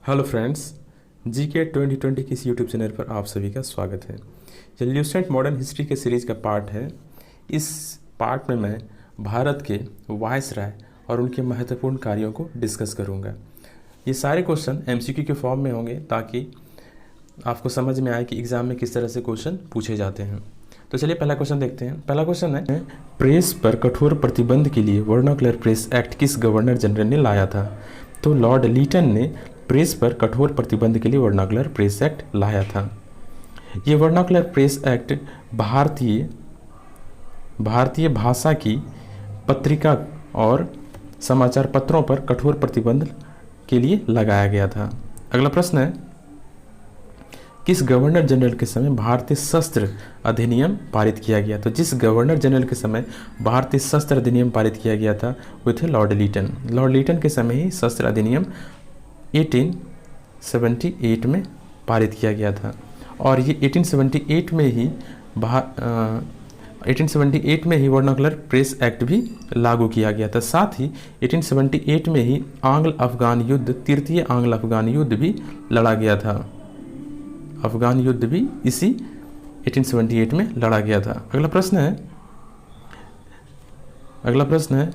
Hello friends, GK 2020 की इस YouTube channel पर आप सभी का स्वागत है। ये ल्यूसेंट मॉडर्न हिस्ट्री के सीरीज़ का पार्ट है। इस पार्ट में मैं भारत के वायसराय और उनके महत्वपूर्ण कार्यों को डिस्कस करूंगा। ये सारे क्वेश्चन एमसीक्यू के फॉर्म में होंगे ताकि आपको समझ में आए कि एग्ज़ाम में किस तरह से क्वेश्चन पूछे जाते हैं। तो चलिए पहला क्वेश्चन देखते हैं। पहला क्वेश्चन है, प्रेस पर कठोर प्रतिबंध के लिए वर्नाक्युलर प्रेस एक्ट किस गवर्नर जनरल ने लाया था? तो लॉर्ड लीटन ने प्रेस पर कठोर प्रतिबंध के लिए वर्नाक्युलर प्रेस एक्ट लाया था। ये वर्नाक्युलर प्रेस एक्ट भारतीय भाषा की पत्रिका और समाचार पत्रों पर कठोर प्रतिबंध के लिए लगाया गया था। अगला प्रश्न है, किस गवर्नर जनरल के समय भारतीय शस्त्र अधिनियम पारित किया गया? तो जिस गवर्नर जनरल के समय भारतीय शस्त्र अधिनियम पारित किया गया था वो थे लॉर्ड लीटन। लॉर्ड लीटन के समय ही शस्त्र अधिनियम 1878 में पारित किया गया था और ये 1878 में ही वर्नाक्युलर प्रेस एक्ट भी लागू किया गया था। साथ ही 1878 में ही आंग्ल अफगान युद्ध, तृतीय आंग्ल अफगान युद्ध भी लड़ा गया था। अफगान युद्ध भी इसी 1878 में लड़ा गया था। अगला प्रश्न है,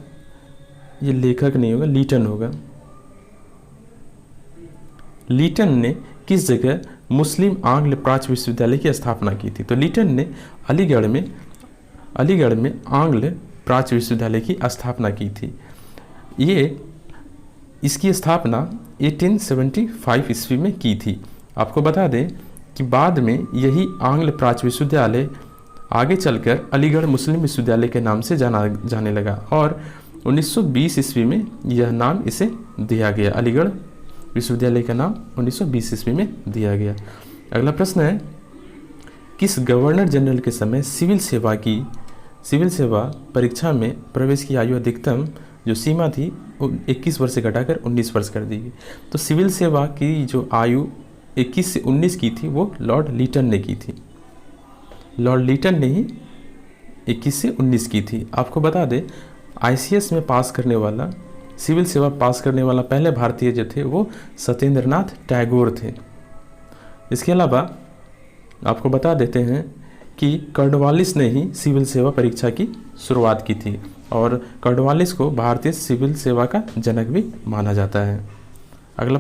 ये लेखक नहीं होगा, लीटन होगा। लीटन ने किस जगह मुस्लिम आंग्ल प्राच्य विश्वविद्यालय की स्थापना की थी? तो लीटन ने अलीगढ़ में आंग्ल प्राच्य विश्वविद्यालय की स्थापना की थी। इसकी स्थापना 1875 ईस्वी में की थी। आपको बता दें कि बाद में यही आंग्ल प्राच्य विश्वविद्यालय आगे चलकर अलीगढ़ मुस्लिम विश्वविद्यालय के नाम से जाने लगा और 1920 ईस्वी में यह नाम इसे दिया गया। अलीगढ़ विश्वविद्यालय का नाम 1920 ईस्वी में दिया गया। अगला प्रश्न है, किस गवर्नर जनरल के समय सिविल सेवा परीक्षा में प्रवेश की आयु अधिकतम जो सीमा थी 21 वर्ष से घटाकर 19 वर्ष कर दी गई? तो सिविल सेवा की जो आयु 21 से 19 की थी वो लॉर्ड लीटन ने की थी। लॉर्ड लीटन ने ही 21 से 19 की थी। आपको बता दें, आईसीएस में पास करने वाला, सिविल सेवा पास करने वाला पहले भारतीय जो थे वो सत्येंद्रनाथ टैगोर थे। इसके अलावा आपको बता देते हैं कि कॉर्नवालिस ने ही सिविल सेवा परीक्षा की शुरुआत की थी और कॉर्नवालिस को भारतीय सिविल सेवा का जनक भी माना जाता है। अगला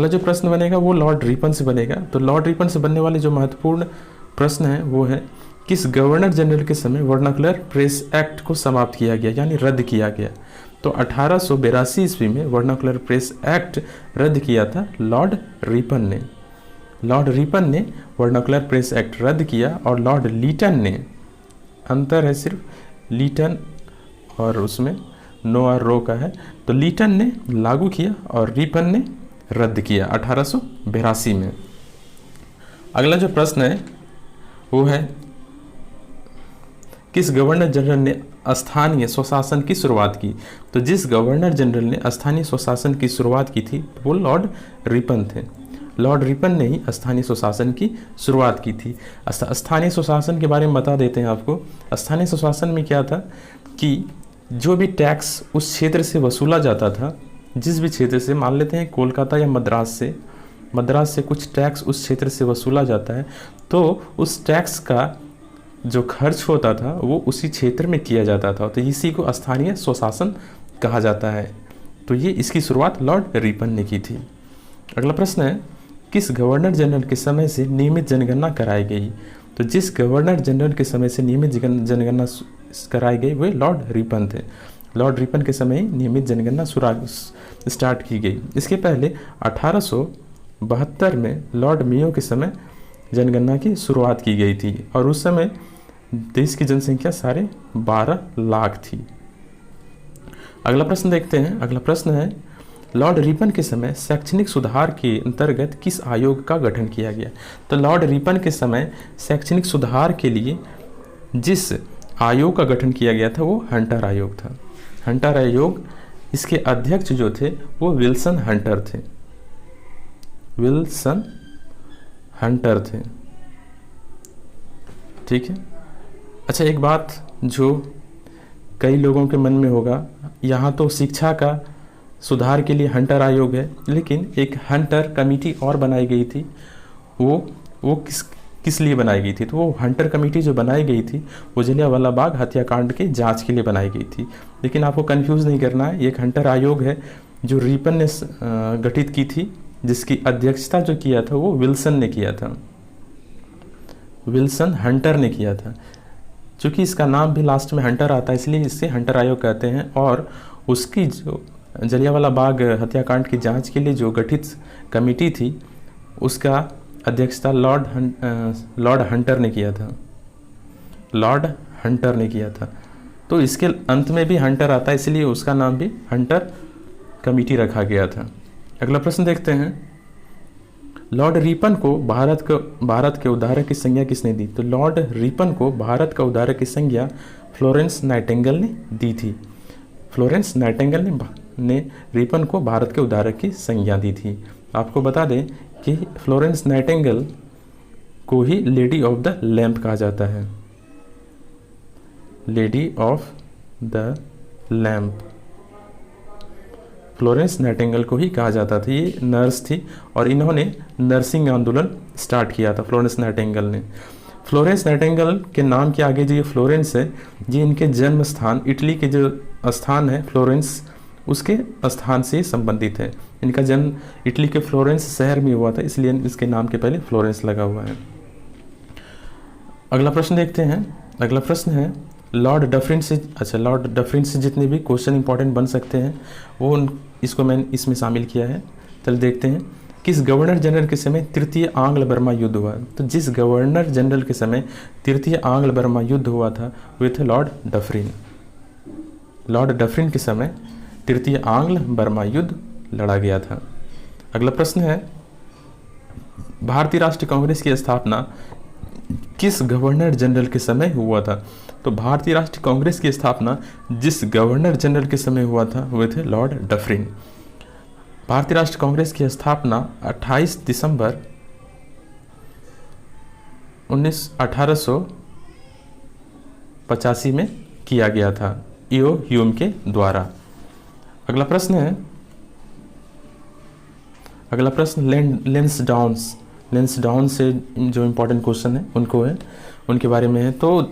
जो प्रश्न बनेगा वो लॉर्ड रिपन से बनेगा। तो लॉर्ड रिपन से बनने वाले जो महत्वपूर्ण प्रश्न है वो है, किस गवर्नर जनरल के समय वर्नाक्युलर प्रेस एक्ट को समाप्त किया गया यानी रद्द किया गया? तो 1882 ईस्वी में वर्नाक्युलर प्रेस एक्ट रद्द किया था लॉर्ड रिपन ने। लॉर्ड रिपन ने वर्नाक्युलर प्रेस एक्ट रद्द किया और लॉर्ड लीटन ने, अंतर है सिर्फ लीटन और उसमें नो और रो का है, तो लीटन ने लागू किया और रिपन ने रद्द किया 1882 में। अगला जो प्रश्न है वो है, किस गवर्नर जनरल ने स्थानीय स्वशासन की शुरुआत की? तो जिस गवर्नर जनरल ने स्थानीय स्वशासन की शुरुआत की थी वो लॉर्ड रिपन थे। लॉर्ड रिपन ने ही स्थानीय स्वशासन की शुरुआत की थी। स्थानीय स्वशासन के बारे में बता देते हैं आपको। स्थानीय स्वशासन में क्या था कि जो भी टैक्स उस क्षेत्र से वसूला जाता था, जिस भी क्षेत्र से, मान लेते हैं कोलकाता या मद्रास से कुछ टैक्स उस क्षेत्र से वसूला जाता है, तो उस टैक्स का जो खर्च होता था वो उसी क्षेत्र में किया जाता था, तो इसी को स्थानीय स्वशासन कहा जाता है। तो ये इसकी शुरुआत लॉर्ड रिपन ने की थी। अगला प्रश्न है, किस गवर्नर जनरल के समय से नियमित जनगणना कराई गई? तो जिस गवर्नर जनरल के समय से नियमित जनगणना कराई गई वे लॉर्ड रिपन थे। लॉर्ड रिपन के समय ही नियमित जनगणना स्टार्ट की गई। इसके पहले 1872 में लॉर्ड मेयो के समय जनगणना की शुरुआत की गई थी और उस समय देश की जनसंख्या 12.5 लाख थी। अगला प्रश्न देखते हैं। अगला प्रश्न है, लॉर्ड रिपन के समय शैक्षणिक सुधार के अंतर्गत किस आयोग का गठन किया गया? तो लॉर्ड रिपन के समय शैक्षणिक सुधार के लिए जिस आयोग का गठन किया गया था वो हंटर आयोग था। हंटर आयोग, इसके अध्यक्ष जो थे वो विल्सन हंटर थे। ठीक है। अच्छा, एक बात जो कई लोगों के मन में होगा, यहाँ तो शिक्षा का सुधार के लिए हंटर आयोग है, लेकिन एक हंटर कमेटी और बनाई गई थी। वो किस लिए बनाई गई थी? तो वो हंटर कमेटी जो बनाई गई थी वो जलियांवाला बाग हत्याकांड के जांच के लिए बनाई गई थी। लेकिन आपको कंफ्यूज नहीं करना है, ये एक हंटर आयोग है जो रिपन ने गठित की थी, जिसकी अध्यक्षता जो किया था वो विल्सन ने किया था, विल्सन हंटर ने किया था। चूँकि इसका नाम भी लास्ट में हंटर आता है इसलिए इसे हंटर आयोग कहते हैं। और उसकी जो जलियांवाला बाग हत्याकांड की जांच के लिए जो गठित कमेटी थी उसका अध्यक्षता लॉर्ड हंटर ने किया था, लॉर्ड हंटर ने किया था। तो इसके अंत में भी हंटर आता है इसलिए उसका नाम भी हंटर कमेटी रखा गया था। अगला प्रश्न देखते हैं, लॉर्ड रिपन को भारत के उद्धारक की संज्ञा किसने दी? तो लॉर्ड रिपन को भारत का उद्धारक की संज्ञा फ्लोरेंस नाइटिंगेल ने दी थी। फ्लोरेंस नाइटिंगेल ने रिपन को भारत के उद्धारक की संज्ञा दी थी। आपको बता दें कि फ्लोरेंस नाइटिंगेल को ही लेडी ऑफ द लैम्प कहा जाता है, lady of the lamp. Florence Nightingale को ही कहा जाता था। ये नर्स थी और इन्होंने नर्सिंग आंदोलन स्टार्ट किया था फ्लोरेंस नाइटिंगेल ने। फ्लोरेंस नाइटिंगेल के नाम के आगे जो ये फ्लोरेंस है ये इनके जन्म स्थान, इटली के जो स्थान है फ्लोरेंस, उसके स्थान से संबंधित है। इनका जन्म इटली के फ्लोरेंस शहर में हुआ था इसलिए इसके नाम के पहले फ्लोरेंस लगा हुआ है। अगला प्रश्न देखते हैं। अगला प्रश्न है लॉर्ड डफरिन से जितने भी क्वेश्चन इंपॉर्टेंट बन सकते हैं वो इसको मैंने इसमें शामिल किया है। चल देखते हैं, किस गवर्नर जनरल के समय तृतीय आंग्ल बर्मा युद्ध हुआ? तो जिस गवर्नर जनरल के समय तृतीय आंग्ल बर्मा युद्ध हुआ था वे थे लॉर्ड डफरिन। लॉर्ड डफरिन के समय तृतीय आंग्ल बर्मा युद्ध लड़ा गया था। अगला प्रश्न है, भारतीय राष्ट्रीय कांग्रेस की स्थापना किस गवर्नर जनरल के समय हुआ था? तो भारतीय राष्ट्रीय कांग्रेस की स्थापना जिस गवर्नर जनरल के समय हुआ था वे थे लॉर्ड डफरिन। भारतीय राष्ट्रीय कांग्रेस की स्थापना 28 दिसंबर 1885 में किया गया था ईओ ह्यूम के द्वारा। अगला प्रश्न है, अगला प्रश्न लेंसडाउन से जो इम्पोर्टेंट क्वेश्चन है उनके बारे में है। तो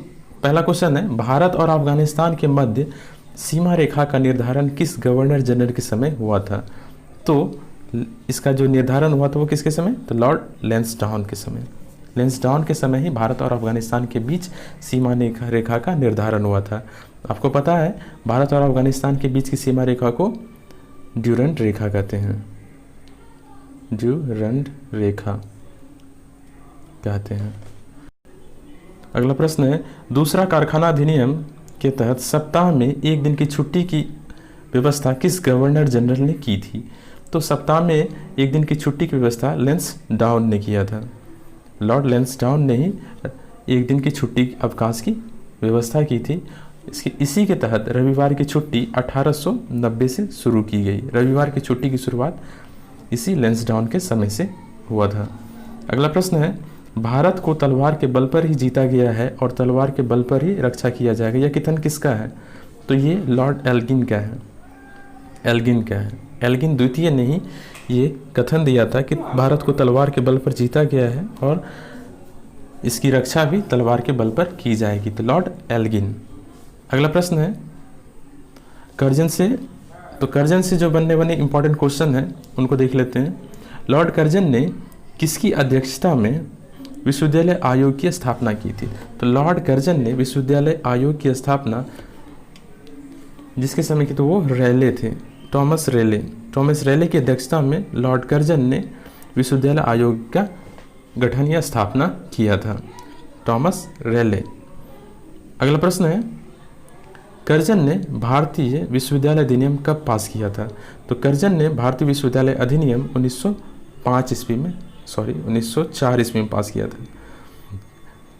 पहला क्वेश्चन है, भारत और अफगानिस्तान के मध्य सीमा रेखा का निर्धारण किस गवर्नर जनरल के समय हुआ था? तो इसका जो निर्धारण हुआ था वो किसके समय? तो लॉर्ड लेंसडाउन के समय। लेंसडाउन के समय ही भारत और अफगानिस्तान के बीच सीमा रेखा का निर्धारण हुआ था। आपको पता है भारत और अफगानिस्तान के बीच की सीमा रेखा को ड्यूरंड रेखा कहते हैं, ड्यूरंड रेखा कहते हैं। अगला प्रश्न है, दूसरा कारखाना अधिनियम के तहत सप्ताह में एक दिन की छुट्टी की व्यवस्था किस गवर्नर जनरल ने की थी? तो सप्ताह में एक दिन की छुट्टी की व्यवस्था लेंसडाउन ने किया था। लॉर्ड लेंसडाउन ने ही एक दिन की छुट्टी अवकाश की व्यवस्था की थी। इसी के तहत रविवार की छुट्टी 1890 से शुरू की गई। रविवार की छुट्टी की शुरुआत इसी लेंसडाउन के समय से हुआ था। अगला प्रश्न है, भारत को तलवार के बल पर ही जीता गया है और तलवार के बल पर ही रक्षा किया जाएगा, यह कथन किसका है? तो ये लॉर्ड एल्गिन का है। एल्गिन का है। एल्गिन द्वितीय ने ही ये कथन दिया था कि भारत को तलवार के बल पर जीता गया है और इसकी रक्षा भी तलवार के बल पर की जाएगी। तो लॉर्ड एल्गिन। अगला प्रश्न है, कर्जन से जो बनने इंपॉर्टेंट क्वेश्चन है उनको देख लेते हैं। लॉर्ड कर्जन ने किसकी अध्यक्षता में विश्वविद्यालय आयोग की स्थापना की थी? तो लॉर्ड कर्जन ने विश्वविद्यालय आयोग की स्थापना जिसके समय की तो वो रेले थे, टॉमस रेले की अध्यक्षता में लॉर्ड कर्जन ने विश्वविद्यालय आयोग का गठन या स्थापना किया था, टॉमस रेले। अगला प्रश्न है, कर्जन ने भारतीय विश्वविद्यालय अधिनियम कब पास किया था? तो कर्जन ने भारतीय विश्वविद्यालय अधिनियम 1904 ईस्वी में पास किया था।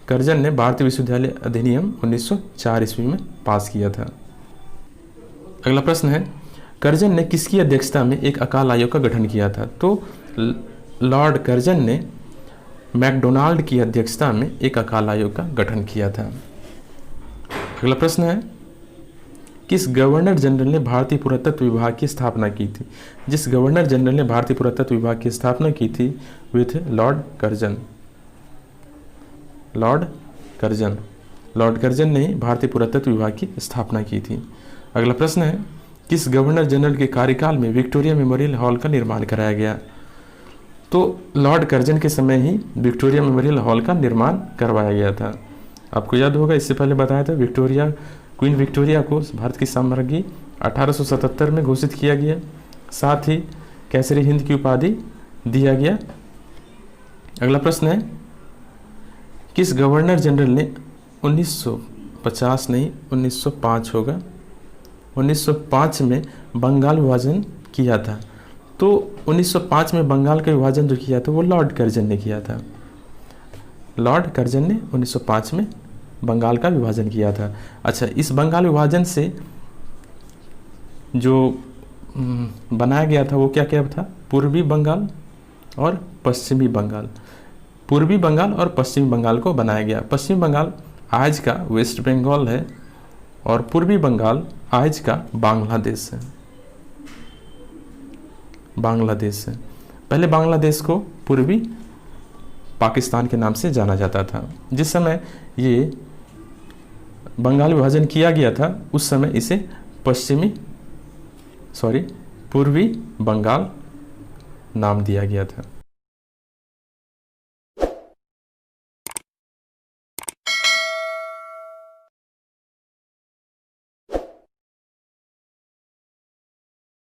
कर्जन ने भारतीय विश्वविद्यालय अधिनियम 1904 ईस्वी में पास किया था। अगला प्रश्न है, कर्जन ने किसकी अध्यक्षता में एक अकाल आयोग का गठन किया था? तो लॉर्ड कर्जन ने मैकडोनाल्ड की अध्यक्षता में एक अकाल आयोग का गठन किया था। अगला प्रश्न है, किस गवर्नर जनरल ने भारतीय पुरातत्व विभाग की स्थापना की थी? जिस गवर्नर जनरल ने भारतीय पुरातत्व विभाग की स्थापना की थी वे थे Lord Curzon. Lord Curzon, Lord Curzon ने भारतीय पुरातत्व विभाग की स्थापना की थी। अगला प्रश्न है, किस गवर्नर जनरल के कार्यकाल में विक्टोरिया मेमोरियल हॉल का निर्माण कराया गया? तो लॉर्ड कर्जन के समय ही विक्टोरिया मेमोरियल हॉल का निर्माण करवाया गया था। आपको याद होगा, इससे पहले बताया था विक्टोरिया, क्वीन विक्टोरिया को भारत की सम्राज्ञी 1877 में घोषित किया गया, साथ ही कैसरी हिंद की उपाधि दिया गया। अगला प्रश्न है, किस गवर्नर जनरल ने 1950 नहीं 1905 होगा, 1905 में बंगाल विभाजन किया था? तो 1905 में बंगाल का विभाजन जो किया था वो लॉर्ड कर्जन ने किया था। लॉर्ड कर्जन ने 1905 में बंगाल का विभाजन किया था। अच्छा, इस बंगाल विभाजन से जो बनाया गया था वो क्या क्या था? पूर्वी बंगाल और पश्चिमी बंगाल। पूर्वी बंगाल और पश्चिमी बंगाल को बनाया गया। पश्चिमी बंगाल आज का वेस्ट बंगाल है और पूर्वी बंगाल आज का बांग्लादेश है। बांग्लादेश है। पहले बांग्लादेश को पूर्वी पाकिस्तान के नाम से जाना जाता था। जिस समय ये बंगाल विभाजन किया गया था उस समय इसे पूर्वी बंगाल नाम दिया गया था।